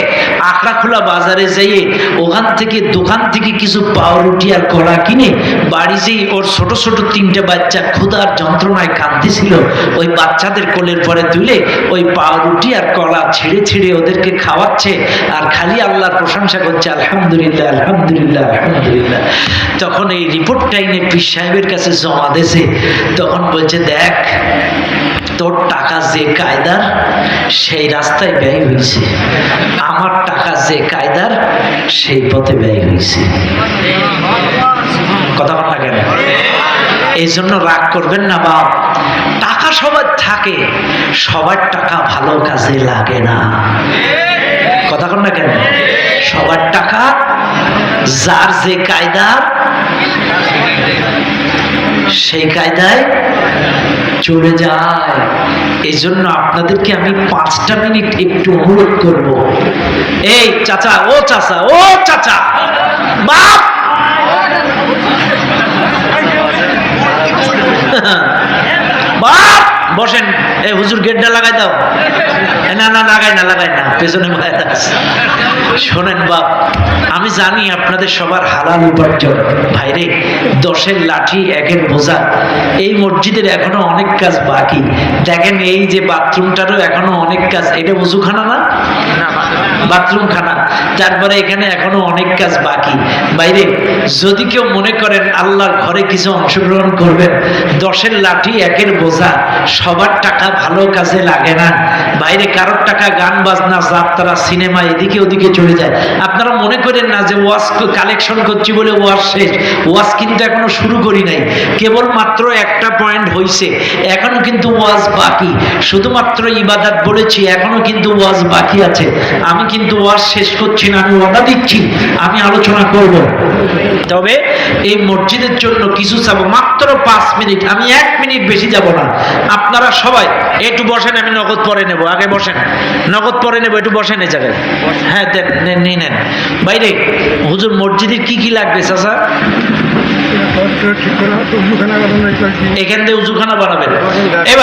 আখড়াখোলা বাজারে যেয়ে ওখান থেকে দোকান থেকে কিছু পাউরুটি আর কলা কিনে বাড়ি যেয়ে ওর ছোট ছোট 3টে বাচ্চা ক্ষুধার যন্ত্রণায় কাঁদতেছিল, ওই বাচ্চাদের কোলের পরে তুলে ওই পাউরুটি আর কলা ছিঁড়ে ছিঁড়ে ওদেরকে খাওয়াচ্ছে আর খালি আল্লাহর প্রশংসা করছে, আলহামদুলিল্লাহ আলহামদুলিল্লাহ আলহামদুলিল্লাহ। তখন এই রিপোর্টটা এনে পীর সাহেবের কাছে জমা দিয়েছে। তখন বলছে দেখ, তোর টাকা যে কায়দার সেই রাস্তায় ব্যয় হয়েছে, আমার টাকা যে কায়দার সেই পথে ব্যয় হয়েছে। কথা বল না কেন? এই জন্য রাগ করবেন না বাপ, টাকা সবার থাকে, সবার টাকা ভালো কাজে লাগে না। কথা বল না কেন? সবার টাকা যার যে কায়দা সেই কায়দায় চলে যায়। এই জন্য আপনাদেরকে আমি 5টা মিনিট একটু অনুরোধ করব। এই চাচা, ও চাচা, ও চাচা, বাপ, বাপ বসেন। এই হুজুর গেটটা লাগাই দাও। না না লাগাই না, লাগাই না, পেছনে শোনেন বাপ, আমি জানি আপনাদের সবার হালাল উপার্জন। ভাইরে, 10-এর লাঠি 1-এর বোঝা। এই মসজিদের এখনো অনেক কাজ বাকি। দেখেন এই যে বাথরুমটারও এখনো অনেক কাজ। এটা ওযুখানা না, বাথরুম খানা। তারপরে এখানে এখনো অনেক কাজ বাকি। বাইরে যদি কেউ মনে করেন আল্লাহর ঘরে কিছু অংশগ্রহণ করবেন, 10-এর লাঠি 1-এর বোঝা, সবার টাকা ভালো কাজে লাগে না। বাইরে কারোর টাকা গান বাজনা, যাত্রা, সিনেমা, এদিকে ওদিকে চলে যায়। আপনারা মনে করেন না যে ওয়াজ কালেকশন করছি বলে ওয়াজ শেষ। ওয়াজ কিন্তু এখনো শুরু করি নাই, কেবল মাত্র একটা পয়েন্ট হয়েছে, এখনো কিন্তু ওয়াজ বাকি। শুধুমাত্র ইবাদত বলেছি, এখনো কিন্তু ওয়াজ বাকি আছে। আমি কিন্তু ওয়াজ শেষ করছি না, আমি ওয়াদা দিচ্ছি আমি আলোচনা করব। তবে এই মসজিদের জন্য কিছু চাবো, মাত্র 5 মিনিট, আমি 1 মিনিট বেশি যাব না। আপনারা সবাই একটু বসেন, আমি নগদ পরে নেব। আগে বসেন, নগদ পরে নেব, একটু বসেন এই জায়গায়। হ্যাঁ নিয়ে নেন। বাইরে হুজুর মসজিদের কি কি লাগবে চাচা? এখান থেকে উজুখানা বানাবেন।